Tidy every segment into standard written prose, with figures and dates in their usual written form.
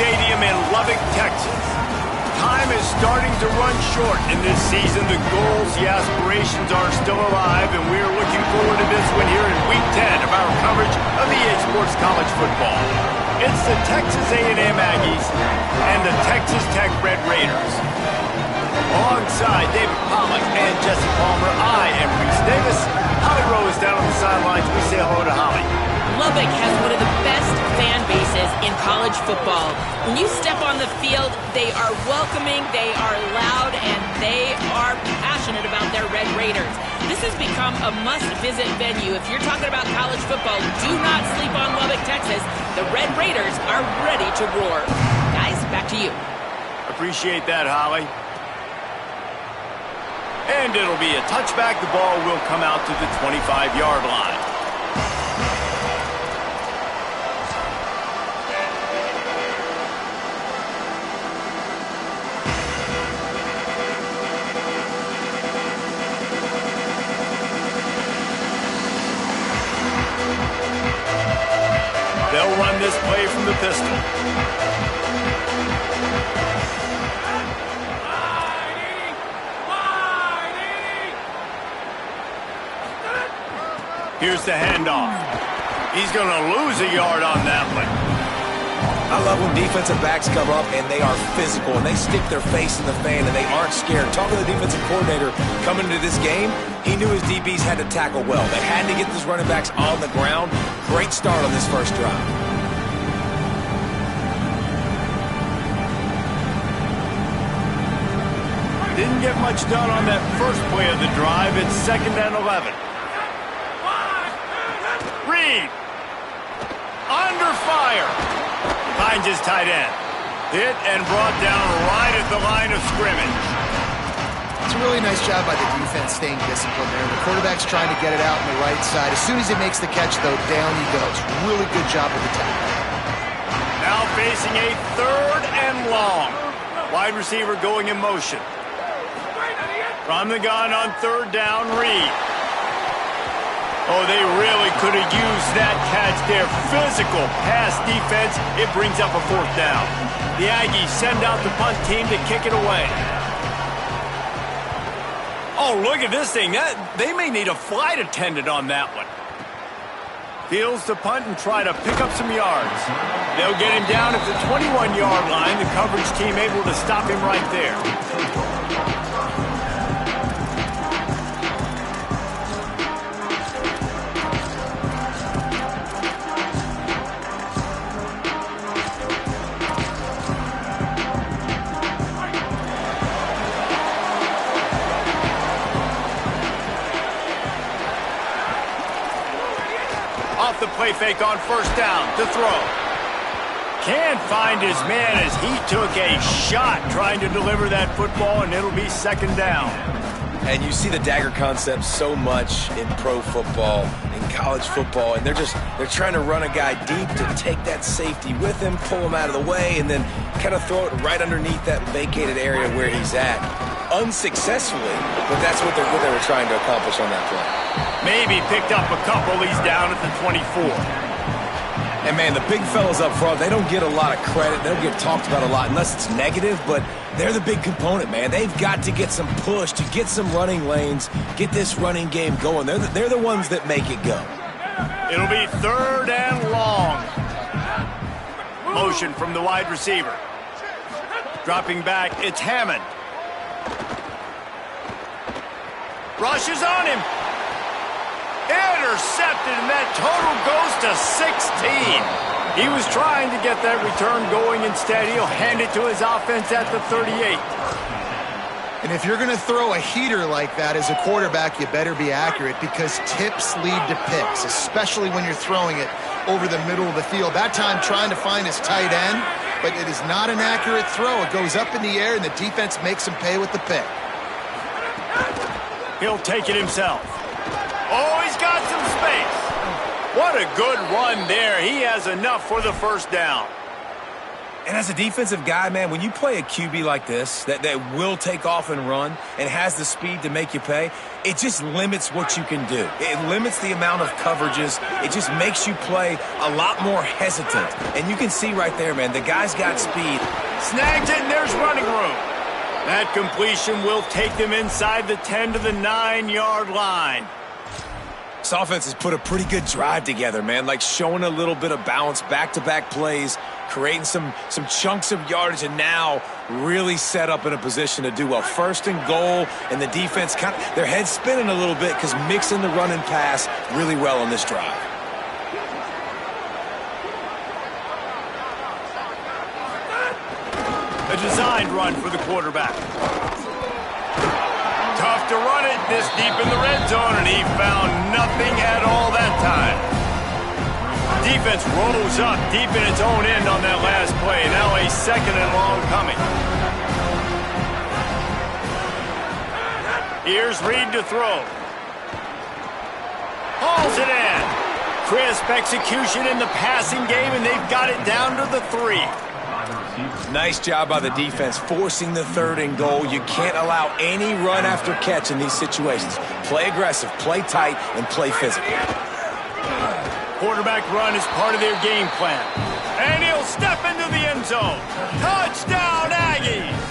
Stadium in Lubbock, Texas. Time is starting to run short in this season. The goals, the aspirations are still alive, and we are looking forward to this one here in Week 10 of our coverage of EA Sports College Football. It's the Texas A&M Aggies and the Texas Tech Red Raiders. Alongside David Pollack and Jesse Palmer, I am Reese Davis. Holly Rose down on the sidelines. We say hello to Holly. Lubbock has one of the best fan bases in college football. When you step on the field, they are welcoming, they are loud, and they are passionate about their Red Raiders. This has become a must-visit venue. If you're talking about college football, do not sleep on Lubbock, Texas. The Red Raiders are ready to roar. Guys, back to you. Appreciate that, Holly. And it'll be a touchback. The ball will come out to the 25-yard line. They'll run this play from the pistol. Here's the handoff. He's going to lose a yard on that one. I love when defensive backs come up and they are physical and they stick their face in the fan and they aren't scared. Talking to the defensive coordinator coming into this game, he knew his DBs had to tackle well. They had to get these running backs on the ground. Great start on this first drive. Didn't get much done on that first play of the drive. It's 2nd and 11. Reed. Under fire. Finds his tight end. Hit and brought down right at the line of scrimmage. It's a really nice job by the defense staying disciplined there. The quarterback's trying to get it out on the right side. As soon as he makes the catch, though, down he goes. Really good job with the tackle. Now facing a 3rd and long. Wide receiver going in motion. From the gun on 3rd down, Reed. Oh, they really could have used that catch there. Physical pass defense. It brings up a 4th down. The Aggies send out the punt team to kick it away. Oh, look at this thing. They may need a flight attendant on that one. Fields the punt and try to pick up some yards. They'll get him down at the 21-yard line. The coverage team able to stop him right there. The play fake on 1st down to throw. Can't find his man as he took a shot trying to deliver that football, and it'll be 2nd down. And you see the dagger concept so much in pro football, in college football, and they're trying to run a guy deep to take that safety with him, pull him out of the way, and then kind of throw it right underneath that vacated area where he's at. Unsuccessfully, but that's what they were trying to accomplish on that play. Maybe picked up a couple. He's down at the 24. And, man, the big fellas up front, they don't get a lot of credit. They don't get talked about a lot unless it's negative, but they're the big component, man. They've got to get some push, to get some running lanes, get this running game going. They're the ones that make it go. It'll be 3rd and long. Motion from the wide receiver. Dropping back, it's Hammond. Rushes on him. Intercepted, and that total goes to 16. He was trying to get that return going. Instead, he'll hand it to his offense at the 38. And if you're going to throw a heater like that as a quarterback, you better be accurate because tips lead to picks, especially when you're throwing it over the middle of the field. That time trying to find his tight end, but it is not an accurate throw. It goes up in the air, and the defense makes him pay with the pick. He'll take it himself. Oh, he's got some space. What a good run there. He has enough for the 1st down. And as a defensive guy, man, when you play a QB like this that will take off and run and has the speed to make you pay, it just limits what you can do. It limits the amount of coverages. It just makes you play a lot more hesitant. And you can see right there, man, the guy's got speed. Snagged it, and there's running room. That completion will take them inside the 10 to the 9-yard line. This offense has put a pretty good drive together, man, like showing a little bit of balance, back-to-back plays, creating some chunks of yardage, and now really set up in a position to do well. First and goal, and the defense kind of, their head's spinning a little bit because mixing the run and pass really well on this drive. A designed run for the quarterback. Tough to run it this deep in the red zone, and he found nothing at all that time. Defense rose up deep in its own end on that last play. Now a second and long coming. Here's Reed to throw. Hauls it in. Crisp execution in the passing game, and they've got it down to the 3. Nice job by the defense, forcing the 3rd and goal. You can't allow any run after catch in these situations. Play aggressive, play tight, and play physical. Quarterback run is part of their game plan. And he'll step into the end zone. Touchdown, Aggies!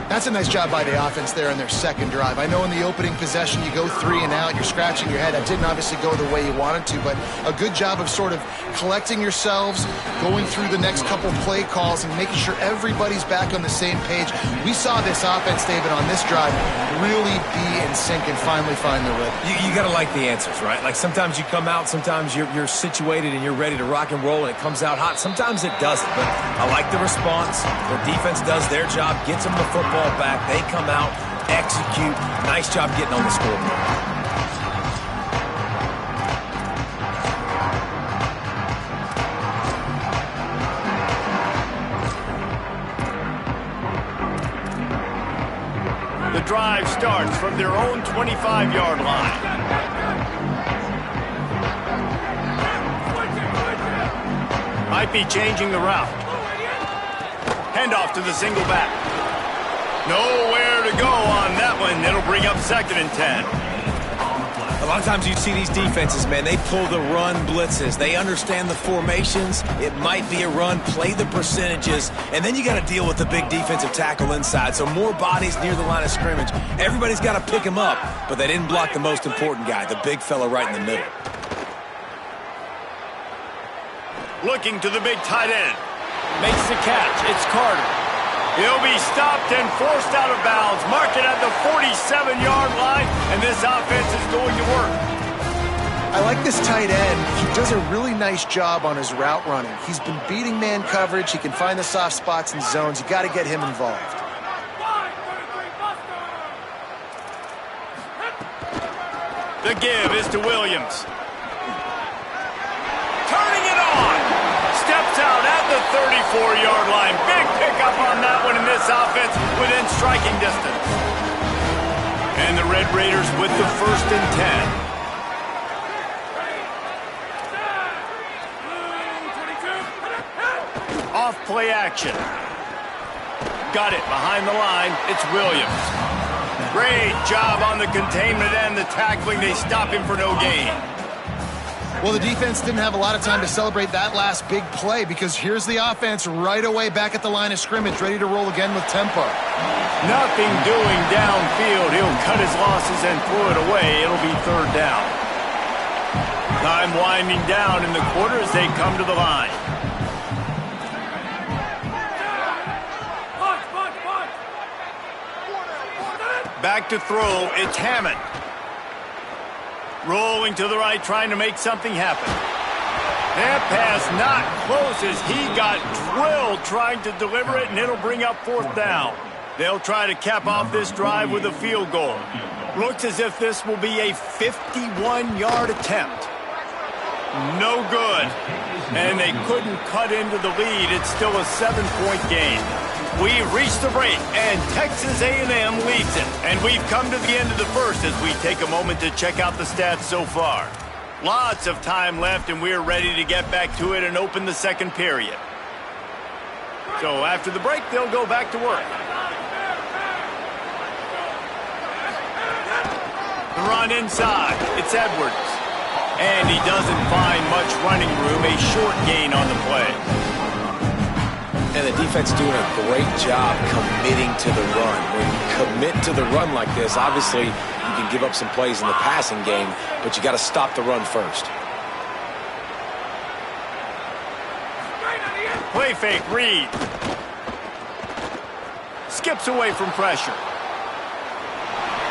That's a nice job by the offense there in their second drive. I know in the opening possession you go 3 and out, you're scratching your head. That didn't obviously go the way you wanted to, but a good job of sort of collecting yourselves, going through the next couple play calls, and making sure everybody's back on the same page. We saw this offense, David, on this drive really be in sync and finally find the rhythm. You got to like the answers, right? Like sometimes you come out, sometimes you're situated and you're ready to rock and roll and it comes out hot. Sometimes it doesn't, but I like the response. The defense does their job, gets them the football back. They come out, execute. Nice job getting on the scoreboard. The drive starts from their own 25-yard line. Might be changing the route. Handoff to the single back. Nowhere to go on that one. It'll bring up 2nd and 10. A lot of times you see these defenses, man, they pull the run blitzes. They understand the formations. It might be a run, play the percentages, and then you got to deal with the big defensive tackle inside. So more bodies near the line of scrimmage. Everybody's got to pick him up, but they didn't block the most important guy, the big fella right in the middle. Looking to the big tight end. Makes the catch. It's Carter. He'll be stopped and forced out of bounds. Marked it at the 47-yard line, and this offense is going to work. I like this tight end. He does a really nice job on his route running. He's been beating man coverage. He can find the soft spots and zones. You got to get him involved. The give is to Williams. Turning it on. Steps out at the 34-yard line. Big pickup on that one, in this offense within striking distance. And the Red Raiders with the 1st and 10. Off play action. Got it behind the line. It's Williams. Great job on the containment and the tackling. They stop him for no gain. Well, the defense didn't have a lot of time to celebrate that last big play because here's the offense right away back at the line of scrimmage, ready to roll again with tempo. Nothing doing downfield. He'll cut his losses and throw it away. It'll be 3rd down. Time winding down in the quarter as they come to the line. Back to throw, it's Hammond. Rolling to the right, trying to make something happen. That pass not close as he got drilled trying to deliver it, and it'll bring up 4th down. They'll try to cap off this drive with a field goal. Looks as if this will be a 51-yard attempt. No good. And they couldn't cut into the lead. It's still a 7-point game. We've reached the break, and Texas A&M leads it. And we've come to the end of the first as we take a moment to check out the stats so far. Lots of time left, and we're ready to get back to it and open the second period. So after the break, they'll go back to work. The run inside. It's Edwards. And he doesn't find much running room. A short gain on the play. And the defense doing a great job committing to the run. When you commit to the run like this, obviously you can give up some plays in the passing game, but you got to stop the run first. Play fake, Reed. Skips away from pressure.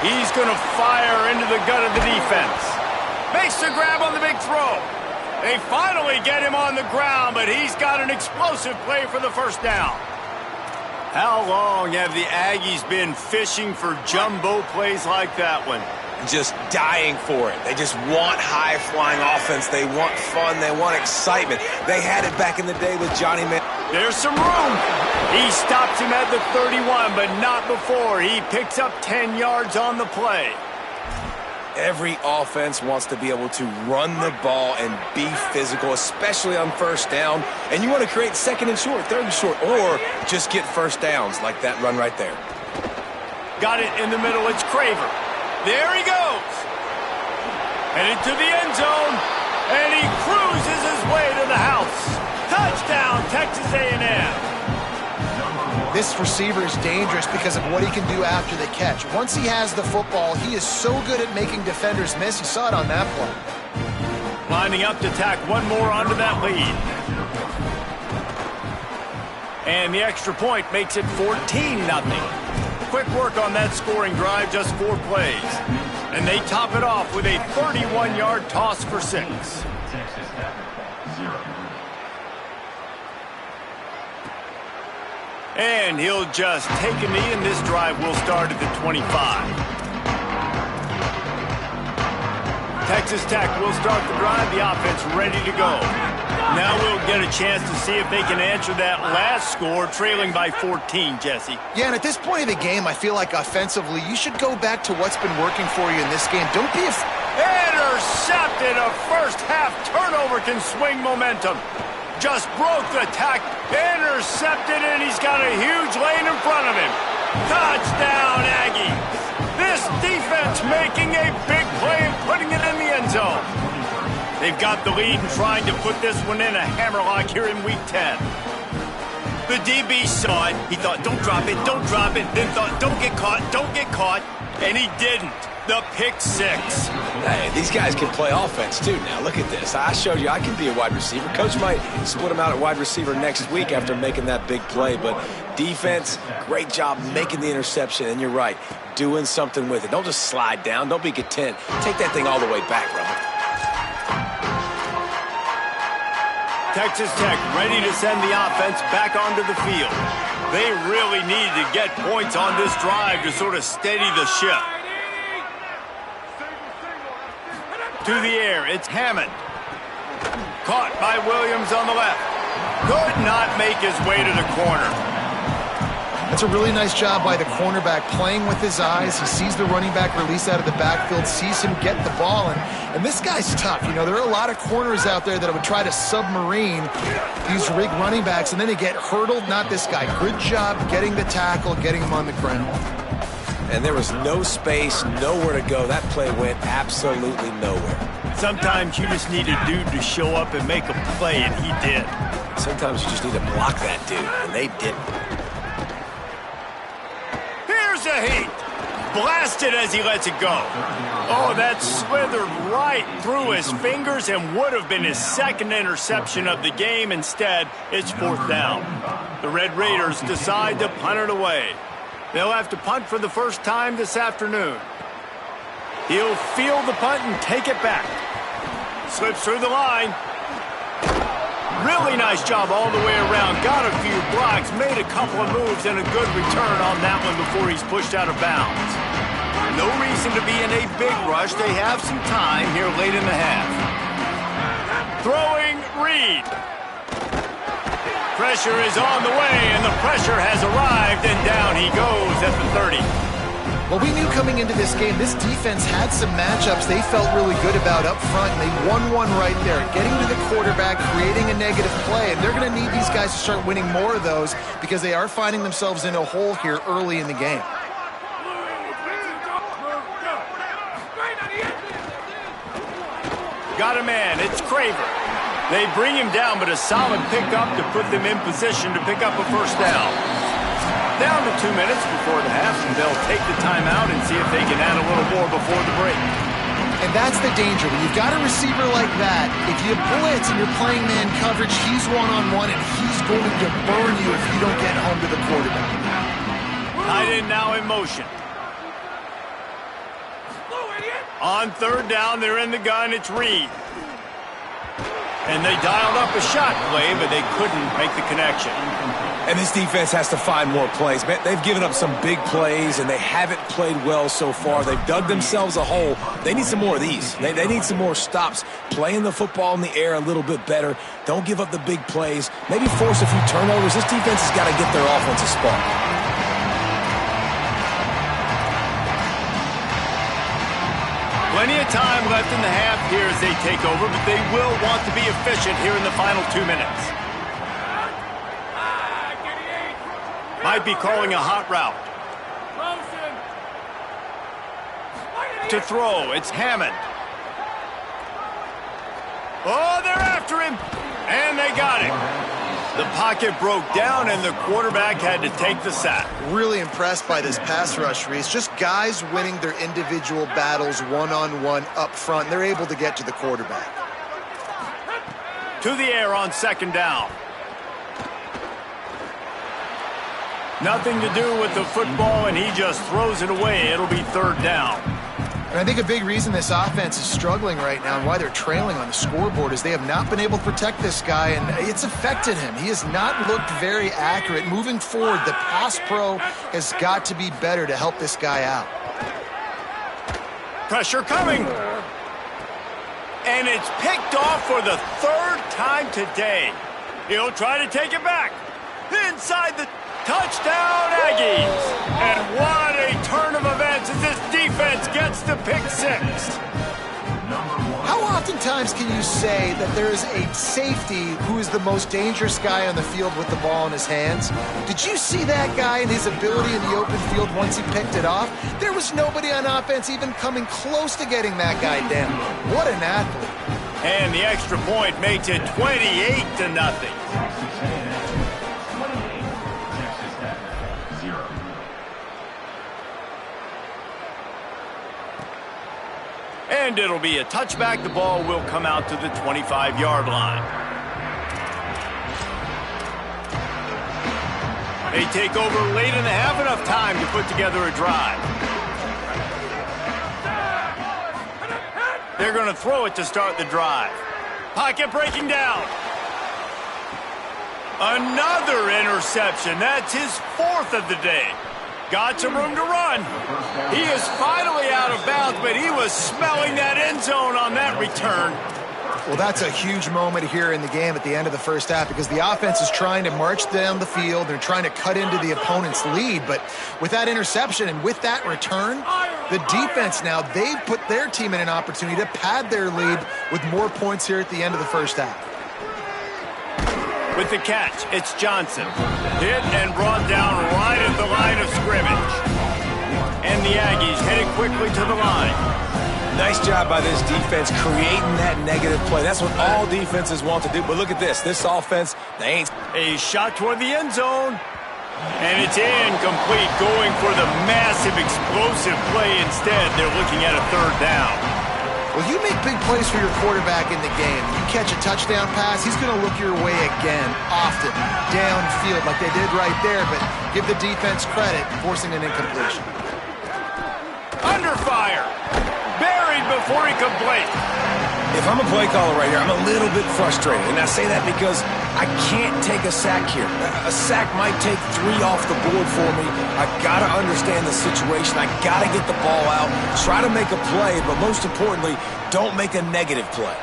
He's going to fire into the gut of the defense. Makes the grab on the big throw. They finally get him on the ground, but he's got an explosive play for the first down. How long have the Aggies been fishing for jumbo plays like that one? Just dying for it. They just want high-flying offense. They want fun. They want excitement. They had it back in the day with Johnny Man. There's some room. He stops him at the 31, but not before. He picks up 10 yards on the play. Every offense wants to be able to run the ball and be physical, especially on first down. And you want to create second and short, third and short, or just get first downs like that run right there. Got it in the middle. It's Craver. There he goes. Headed to the end zone, and he cruises his way to the house. Touchdown, Texas A&M. This receiver is dangerous because of what he can do after the catch. Once he has the football, he is so good at making defenders miss. You saw it on that play. Lining up to tack one more onto that lead. And the extra point makes it 14-0. Quick work on that scoring drive, just 4 plays. And they top it off with a 31-yard toss for 6. And he'll just take a knee, and this drive will start at the 25. Texas Tech will start the drive, the offense ready to go. Now we'll get a chance to see if they can answer that last score, trailing by 14, Jesse. Yeah, and at this point of the game, I feel like offensively, you should go back to what's been working for you in this game. Don't be intercepted. A first-half turnover can swing momentum. Just broke the tack, intercepted, and he's got a huge lane in front of him. Touchdown, Aggies. This defense making a big play and putting it in the end zone. They've got the lead and trying to put this one in a hammerlock here in Week 10. The DB saw it. He thought, don't drop it, don't drop it. Then thought, don't get caught, and he didn't. The pick 6. Hey, these guys can play offense too now. Look at this. I showed you I can be a wide receiver. Coach might split him out at wide receiver next week after making that big play. But defense, great job making the interception. And you're right, doing something with it. Don't just slide down. Don't be content. Take that thing all the way back, brother. Texas Tech ready to send the offense back onto the field. They really need to get points on this drive to sort of steady the ship. To the air, it's Hammond. Caught by Williams on the left. Could not make his way to the corner. That's a really nice job by the cornerback, playing with his eyes. He sees the running back release out of the backfield, sees him get the ball, and this guy's tough. You know, there are a lot of corners out there that would try to submarine these big running backs, and then they get hurdled. Not this guy. Good job getting the tackle, getting him on the ground. And there was no space, nowhere to go. That play went absolutely nowhere. Sometimes you just need a dude to show up and make a play, and he did. Sometimes you just need to block that dude, and they didn't. Here's a heat. Blasted as he lets it go. Oh, that slithered right through his fingers and would have been his second interception of the game. Instead, it's 4th down. The Red Raiders decide to punt it away. They'll have to punt for the first time this afternoon. He'll field the punt and take it back. Slips through the line. Really nice job all the way around. Got a few blocks, made a couple of moves, and a good return on that one before he's pushed out of bounds. No reason to be in a big rush. They have some time here late in the half. Throwing Reed. Pressure is on the way, and the pressure has arrived, and down he goes at the 30. Well, we knew coming into this game, this defense had some matchups they felt really good about up front, and they won one right there, getting to the quarterback, creating a negative play, and they're going to need these guys to start winning more of those because they are finding themselves in a hole here early in the game. Got a man, it's Craver. They bring him down, but a solid pickup to put them in position to pick up a first down. Down to 2 minutes before the half, and they'll take the timeout and see if they can add a little more before the break. And that's the danger. When you've got a receiver like that, if you blitz and you're playing man coverage, he's one-on-one, and he's going to burn you if you don't get home to the quarterback. Tight end now in motion. On third down, they're in the gun. It's Reed. And they dialed up a shot play, but they couldn't make the connection. And this defense has to find more plays. Man, they've given up some big plays, and they haven't played well so far. They've dug themselves a hole. They need some more of these. They need some more stops. Playing the football in the air a little bit better. Don't give up the big plays. Maybe force a few turnovers. This defense has got to get their offensive spark. Plenty of time left in the half here as they take over, but they will want to be efficient here in the final 2 minutes. Might be calling a hot route. To throw, it's Hammond. Oh, they're after him, and they got him. The pocket broke down, and the quarterback had to take the sack. Really impressed by this pass rush, Reese. Just guys winning their individual battles one-on-one up front. They're able to get to the quarterback. To the air on second down. Nothing to do with the football, and he just throws it away. It'll be third down. And I think a big reason this offense is struggling right now and why they're trailing on the scoreboard is they have not been able to protect this guy, and it's affected him. He has not looked very accurate. Moving forward, the pass pro has got to be better to help this guy out. Pressure coming. And it's picked off for the third time today. He'll try to take it back. Inside the touchdown, Aggies. And what a turn of events as this defense gets the pick six. How oftentimes can you say that there is a safety who is the most dangerous guy on the field with the ball in his hands? Did you see that guy and his ability in the open field once he picked it off? There was nobody on offense even coming close to getting that guy down. What an athlete. And the extra point makes it 28-0. And it'll be a touchback. The ball will come out to the 25-yard line. They take over late in the half, enough time to put together a drive. They're going to throw it to start the drive. Pocket breaking down. Another interception. That's his fourth of the day. Got some room to run. He is finally out of bounds, but he was smelling that end zone on that return. Well, that's a huge moment here in the game at the end of the first half because the offense is trying to march down the field. They're trying to cut into the opponent's lead, but with that interception and with that return, the defense now, they've put their team in an opportunity to pad their lead with more points here at the end of the first half. With the catch, it's Johnson. Hit and brought down right at the line of scrimmage. And the Aggies headed quickly to the line. Nice job by this defense creating that negative play. That's what all defenses want to do. But look at this. This offense, they ain't. A shot toward the end zone. And it's incomplete, going for the massive explosive play instead. They're looking at a third down. Well, you make big plays for your quarterback in the game. You catch a touchdown pass, he's going to look your way again, often, downfield like they did right there, but give the defense credit, forcing an incompletion. Under fire. Buried before he could blink. If I'm a play caller right here, I'm a little bit frustrated. And I say that because I can't take a sack here. A sack might take 3 off the board for me. I got to understand the situation. I got to get the ball out, try to make a play, but most importantly, don't make a negative play.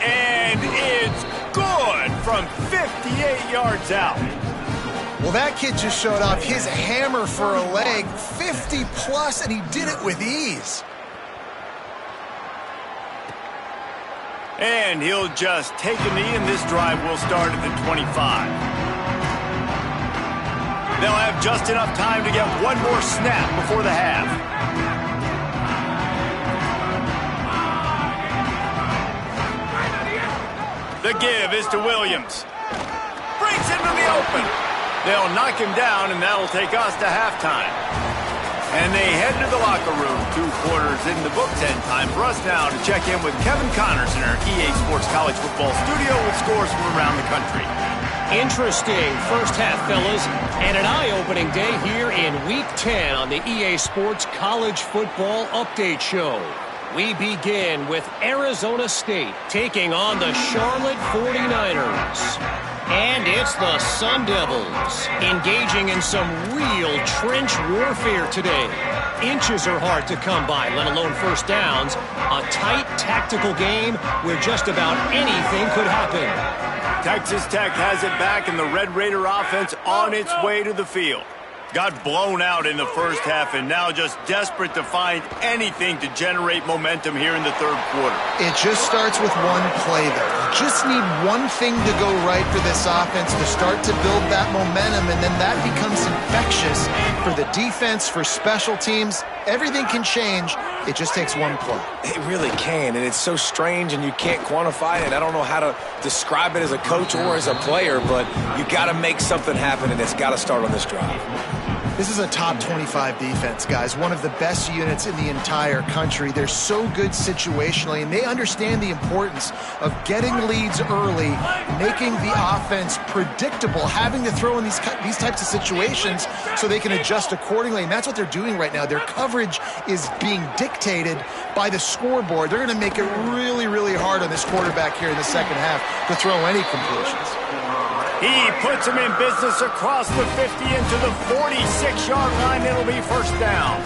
And it's good from 58 yards out. Well, Well, that kid just showed off his hammer for a leg, 50 plus, and he did it with ease. And he'll just take a knee, and this drive will start at the 25. They'll have just enough time to get one more snap before the half. The give is to Williams. Breaks into the open. They'll knock him down, and that'll take us to halftime. And they head to the locker room. 2 quarters in the books, and time for us now to check in with Kevin Connors in our EA Sports College Football studio with scores from around the country. Interesting first half, fellas, and an eye-opening day here in Week 10 on the EA Sports College Football Update Show. We begin with Arizona State taking on the Charlotte 49ers. And it's the Sun Devils engaging in some real trench warfare today. Inches are hard to come by, let alone first downs. A tight tactical game where just about anything could happen. Texas Tech has it back, and the Red Raider offense on its way to the field. Got blown out in the first half, and now just desperate to find anything to generate momentum here in the third quarter. It just starts with one play, though. You just need one thing to go right for this offense to start to build that momentum, and then that becomes infectious for the defense, for special teams. Everything can change. It just takes one play. It really can, and it's so strange, and you can't quantify it. I don't know how to describe it as a coach or as a player, but you got to make something happen, and it's got to start on this drive. This is a top 25 defense, guys. One of the best units in the entire country. They're so good situationally, and they understand the importance of getting leads early, making the offense predictable, having to throw in these types of situations so they can adjust accordingly. And that's what they're doing right now. Their coverage is being dictated by the scoreboard. They're going to make it really, really hard on this quarterback here in the second half to throw any completions. He puts him in business across the 50 into the 46-yard line. It'll be first down.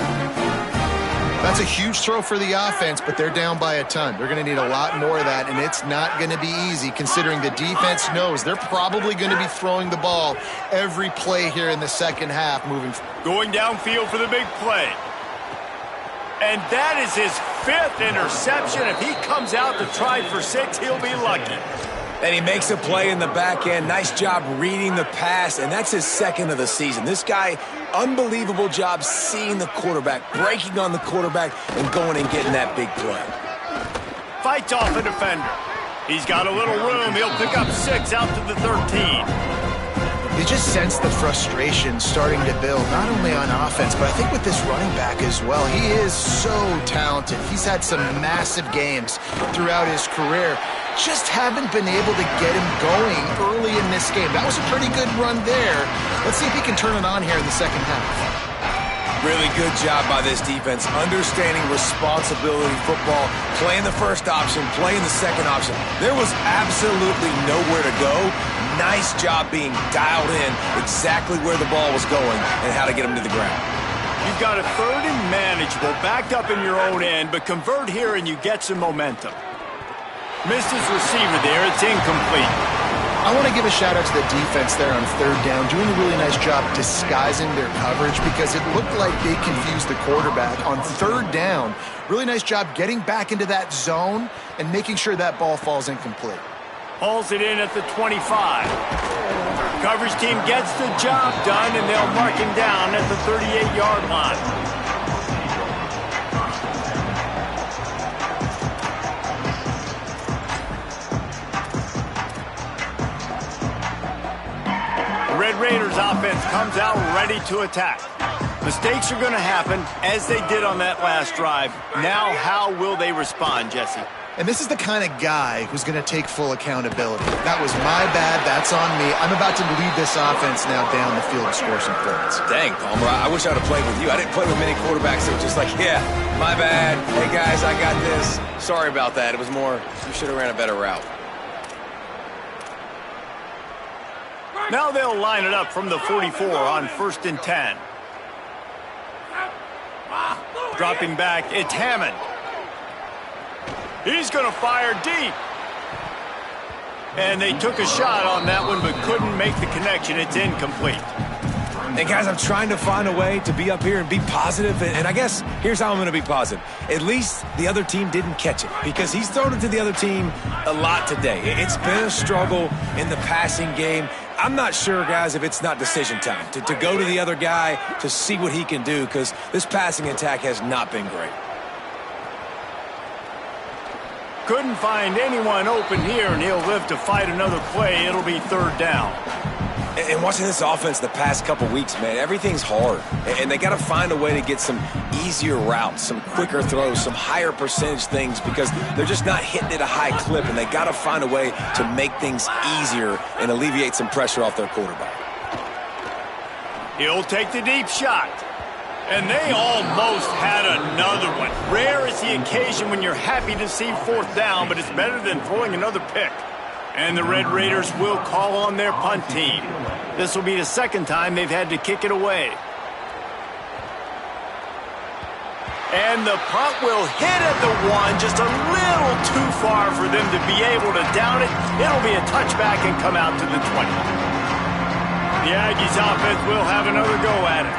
That's a huge throw for the offense, but they're down by a ton. They're going to need a lot more of that, and it's not going to be easy considering the defense knows they're probably going to be throwing the ball every play here in the second half moving forward. Going downfield for the big play. And that is his 5th interception. If he comes out to try for 6, he'll be lucky. And he makes a play in the back end. Nice job reading the pass, and that's his 2nd of the season. This guy, unbelievable job seeing the quarterback, breaking on the quarterback, and going and getting that big play. Fights off a defender. He's got a little room. He'll pick up 6 out to the 13. You just sense the frustration starting to build, not only on offense, but I think with this running back as well. He is so talented. He's had some massive games throughout his career. Just haven't been able to get him going early in this game. That was a pretty good run there. Let's see if he can turn it on here in the second half. Really good job by this defense, understanding responsibility football, playing the first option, playing the second option. There was absolutely nowhere to go. Nice job being dialed in exactly where the ball was going and how to get him to the ground. You've got a 3rd and manageable, backed up in your own end, but convert here and you get some momentum. Missed his receiver there. It's incomplete. I want to give a shout-out to the defense there on 3rd down, doing a really nice job disguising their coverage because it looked like they confused the quarterback on 3rd down. Really nice job getting back into that zone and making sure that ball falls incomplete. Hauls it in at the 25. Coverage team gets the job done, and they'll mark him down at the 38-yard line. Red Raiders offense comes out ready to attack. Mistakes are going to happen, as they did on that last drive. Now, how will they respond, Jesse? And this is the kind of guy who's going to take full accountability. That was my bad. That's on me. I'm about to lead this offense now down the field to score some points. Dang, Palmer, I wish I would have played with you. I didn't play with many quarterbacks that were just like, yeah, my bad. Hey, guys, I got this. Sorry about that. It was more, you should have ran a better route. Now they'll line it up from the 44 on 1st and 10. Dropping back, it's Hammond. He's going to fire deep. And they took a shot on that one but couldn't make the connection. It's incomplete. And guys, I'm trying to find a way to be up here and be positive, and I guess here's how I'm going to be positive. At least the other team didn't catch it, because he's thrown it to the other team a lot today. It's been a struggle in the passing game. I'm not sure, guys, if it's not decision time to go to the other guy to see what he can do, because this passing attack has not been great. Couldn't find anyone open here, and he'll live to fight another play. It'll be third down. And watching this offense the past couple weeks, man, everything's hard. And they got to find a way to get some easier routes, some quicker throws, some higher percentage things, because they're just not hitting at a high clip, and they got to find a way to make things easier and alleviate some pressure off their quarterback. He'll take the deep shot. And they almost had another one. Rare is the occasion when you're happy to see fourth down, but it's better than throwing another pick. And the Red Raiders will call on their punt team. This will be the second time they've had to kick it away. And the punt will hit at the one, just a little too far for them to be able to down it. It'll be a touchback and come out to the 20. The Aggies offense will have another go at it.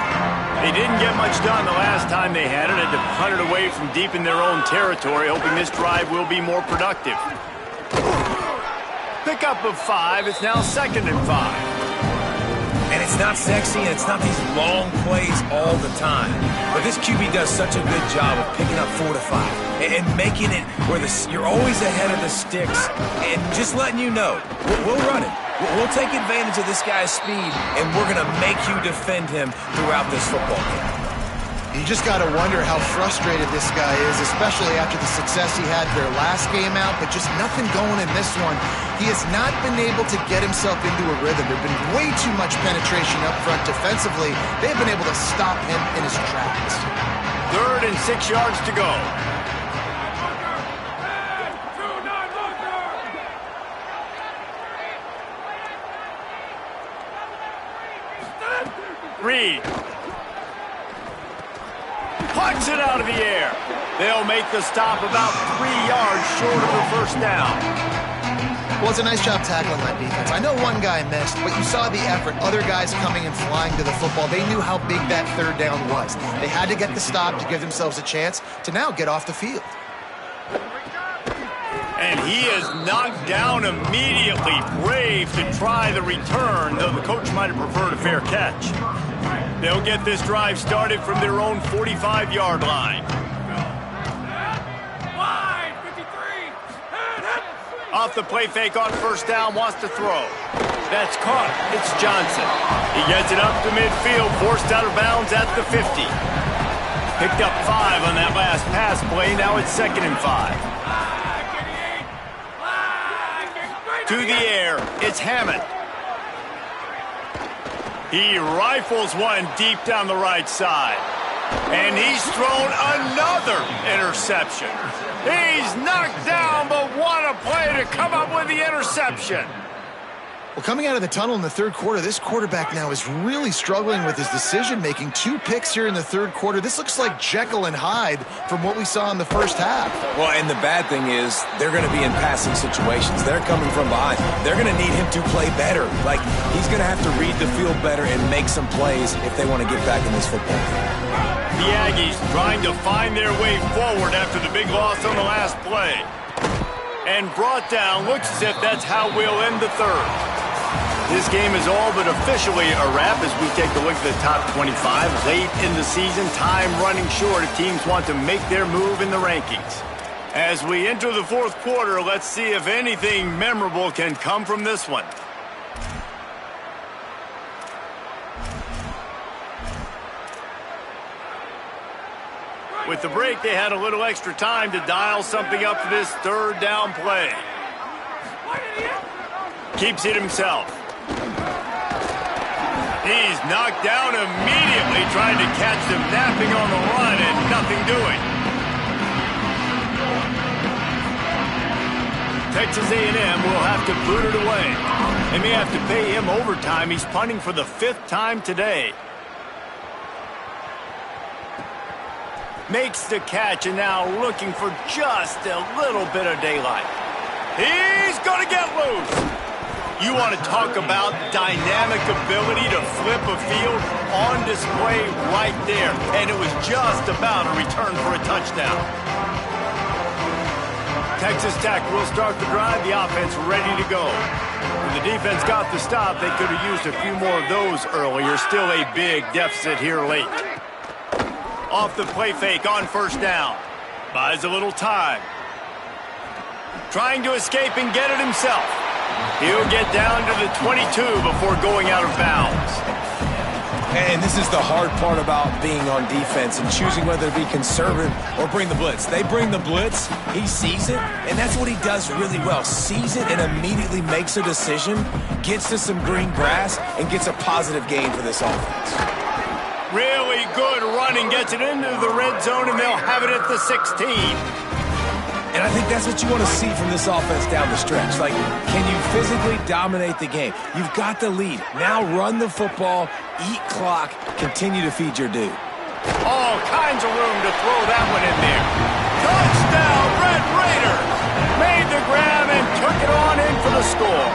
They didn't get much done the last time they had it. Had to punt it away from deep in their own territory, hoping this drive will be more productive. Pickup of 5. It's now 2nd and 5. And it's not sexy, and it's not these long plays all the time. But this QB does such a good job of picking up 4 to 5 and making it where you're always ahead of the sticks and just letting you know, we'll run it. We'll take advantage of this guy's speed, and we're going to make you defend him throughout this football game. You just got to wonder how frustrated this guy is, especially after the success he had their last game out, but just nothing going in this one. He has not been able to get himself into a rhythm. There's been way too much penetration up front defensively. They've been able to stop him in his tracks. 3rd and 6 yards to go. Reed punts it out of the air. They'll make the stop about 3 yards short of the first down. Well, it's a nice job tackling that defense. I know one guy missed, but you saw the effort. Other guys coming and flying to the football. They knew how big that third down was. They had to get the stop to give themselves a chance to now get off the field. And he is knocked down immediately. Brave to try the return, though the coach might have preferred a fair catch. They'll get this drive started from their own 45-yard line. Off the play fake on first down, wants to throw. That's caught. It's Johnson. He gets it up to midfield, forced out of bounds at the 50. Picked up 5 on that last pass play. Now it's 2nd and 5. To the air, it's Hammond. He rifles one deep down the right side. And he's thrown another interception. He's knocked down, but what a play to come up with the interception. Well, coming out of the tunnel in the third quarter, this quarterback now is really struggling with his decision-making. 2 picks here in the third quarter. This looks like Jekyll and Hyde from what we saw in the first half. Well, and the bad thing is they're going to be in passing situations. They're coming from behind. They're going to need him to play better. Like, he's going to have to read the field better and make some plays if they want to get back in this football game. The Aggies trying to find their way forward after the big loss on the last play. And brought down. Looks as if that's how we'll end the third. This game is all but officially a wrap as we take a look at the top 25. Late in the season, time running short if teams want to make their move in the rankings. As we enter the fourth quarter, let's see if anything memorable can come from this one. With the break, they had a little extra time to dial something up for this third down play. Keeps it himself. He's knocked down immediately, trying to catch them napping on the run and nothing doing. Texas A&M will have to boot it away. They may have to pay him overtime. He's punting for the 5th time today. Makes the catch and now looking for just a little bit of daylight. He's going to get loose. You want to talk about dynamic ability to flip a field on display right there. And it was just about a return for a touchdown. Texas Tech will start the drive. The offense ready to go. When the defense got the stop, they could have used a few more of those earlier. Still a big deficit here late. Off the play fake on first down. Buys a little time. Trying to escape and get it himself. He'll get down to the 22 before going out of bounds. And this is the hard part about being on defense and choosing whether to be conservative or bring the blitz. They bring the blitz, he sees it, and that's what he does really well. Sees it and immediately makes a decision, gets to some green grass, and gets a positive gain for this offense. Really good running, gets it into the red zone, and they'll have it at the 16. And I think that's what you want to see from this offense down the stretch. Like, can you physically dominate the game? You've got the lead. Now run the football, eat clock, continue to feed your dude. All kinds of room to throw that one in there. Touchdown, Red Raiders! Made the grab and took it on in for the score.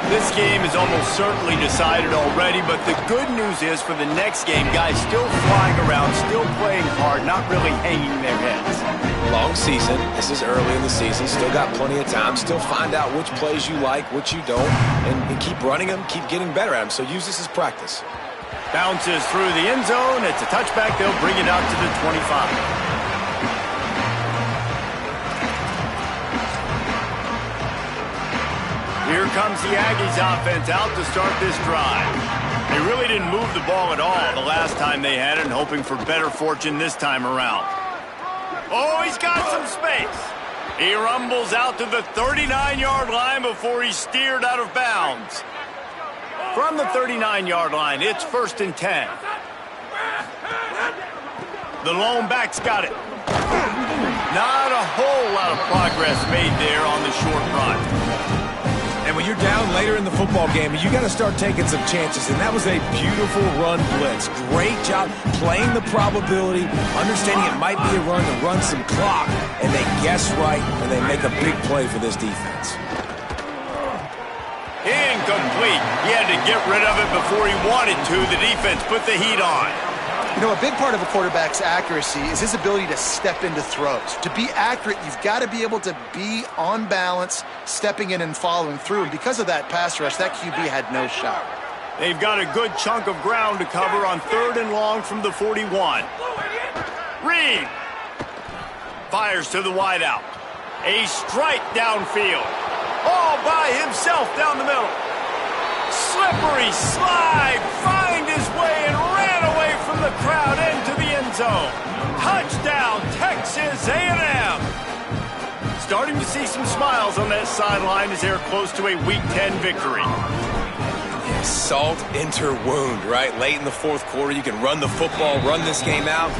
This game is almost certainly decided already, but the good news is for the next game, guys still flying around, still playing hard, not really hanging their heads. Long season. This is early in the season. Still got plenty of time. Still find out which plays you like, which you don't, and keep running them, keep getting better at them. So use this as practice. Bounces through the end zone. It's a touchback. They'll bring it out to the 25. Here comes the Aggies offense out to start this drive. They really didn't move the ball at all the last time they had it, and hoping for better fortune this time around. Oh, he's got some space. He rumbles out to the 39-yard line before he's steered out of bounds. From the 39-yard line, it's 1st and 10. The lone back's got it. Not a whole lot of progress made there on the short run. And when you're down later in the football game, you got to start taking some chances. And that was a beautiful run blitz. Great job playing the probability, understanding it might be a run to run some clock, and they guess right, and they make a big play for this defense. Incomplete. He had to get rid of it before he wanted to. The defense put the heat on. You know, a big part of a quarterback's accuracy is his ability to step into throws. To be accurate, you've got to be able to be on balance, stepping in and following through. And because of that pass rush, that QB had no shot. They've got a good chunk of ground to cover on 3rd and long from the 41. Reed fires to the wideout. A strike downfield. All by himself down the middle. Slippery slide, find his way and ran away from the crowd into the end zone. Touchdown, Texas A&M. Starting to see some smiles on that sideline as they're close to a Week 10 victory. Salt enter wound, right? Late in the 4th quarter, you can run the football, run this game out.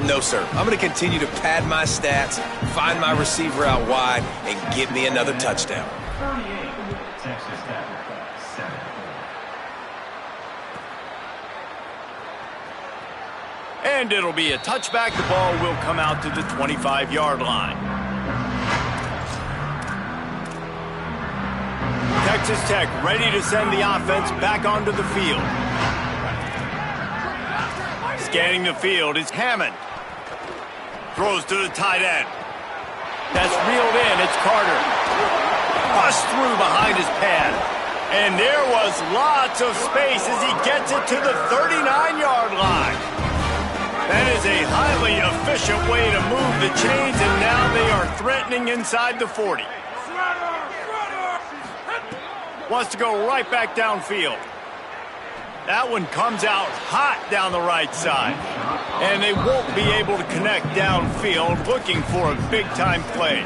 No, sir. I'm going to continue to pad my stats, find my receiver out wide, and get me another touchdown. 38, Texas Tech, 7. And it'll be a touchback. The ball will come out to the 25-yard line. Texas Tech ready to send the offense back onto the field. Scanning the field is Hammond. Throws to the tight end. That's reeled in. It's Carter. Bust through behind his pad. And there was lots of space as he gets it to the 39-yard line. That is a highly efficient way to move the chains, and now they are threatening inside the 40. Wants to go right back downfield. That one comes out hot down the right side. And they won't be able to connect downfield, looking for a big-time play.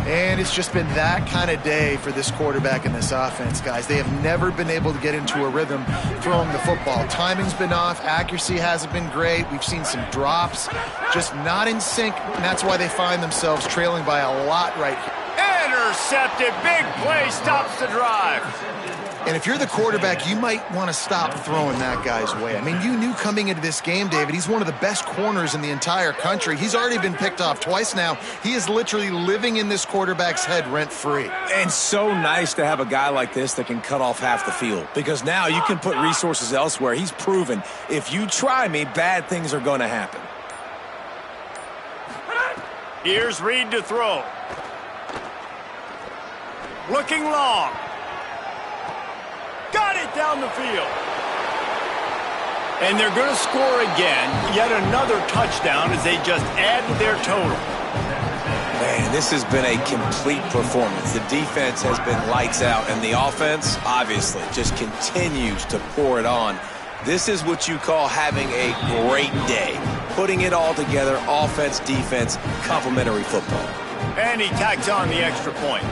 And it's just been that kind of day for this quarterback and this offense, guys. They have never been able to get into a rhythm throwing the football. Timing's been off. Accuracy hasn't been great. We've seen some drops, just not in sync, and that's why they find themselves trailing by a lot right here. Intercepted. Big play stops the drive. And if you're the quarterback, you might want to stop throwing that guy's way. I mean, you knew coming into this game, David, he's one of the best corners in the entire country. He's already been picked off twice now. He is literally living in this quarterback's head rent-free. And so nice to have a guy like this that can cut off half the field, because now you can put resources elsewhere. He's proven if you try me, bad things are going to happen. Here's Reed to throw. Looking long. Got it down the field. And they're going to score again. Yet another touchdown as they just add to their total. Man, this has been a complete performance. The defense has been lights out, and the offense, obviously, just continues to pour it on. This is what you call having a great day. Putting it all together, offense, defense, complementary football. And he tacks on the extra point.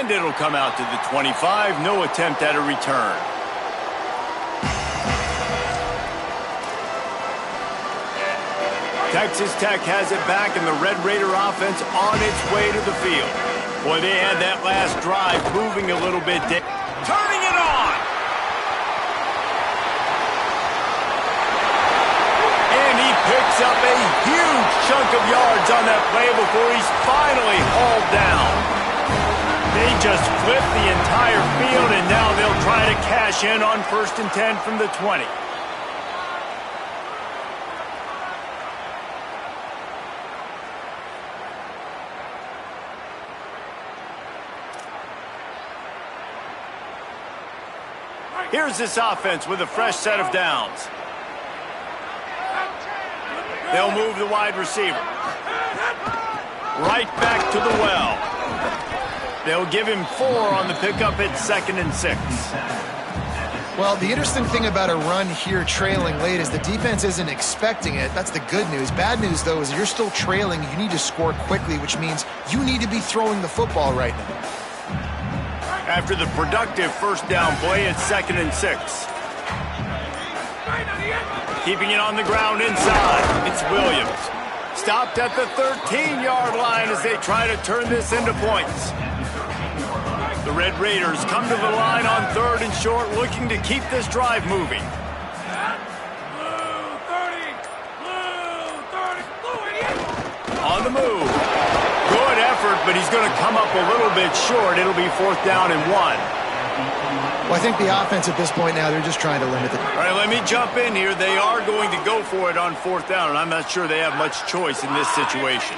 And it'll come out to the 25. No attempt at a return. Texas Tech has it back, and the Red Raider offense on its way to the field. Boy, they had that last drive moving a little bit. Turning it on! And he picks up a huge chunk of yards on that play before he's finally hauled down. They just flipped the entire field, and now they'll try to cash in on 1st and 10 from the 20. Here's this offense with a fresh set of downs. They'll move the wide receiver. Right back to the well. They'll give him 4 on the pickup at 2nd and 6. Well, the interesting thing about a run here trailing late is the defense isn't expecting it. That's the good news. Bad news, though, is you're still trailing. You need to score quickly, which means you need to be throwing the football right now. After the productive first down play at 2nd and 6. Keeping it on the ground inside. It's Williams. Stopped at the 13-yard line as they try to turn this into points. The Red Raiders come to the line on 3rd and short, looking to keep this drive moving. On the move. Good effort, but he's going to come up a little bit short. It'll be 4th down and 1. Well, I think the offense at this point now, they're just trying to limit it. All right, let me jump in here. They are going to go for it on 4th down, and I'm not sure they have much choice in this situation.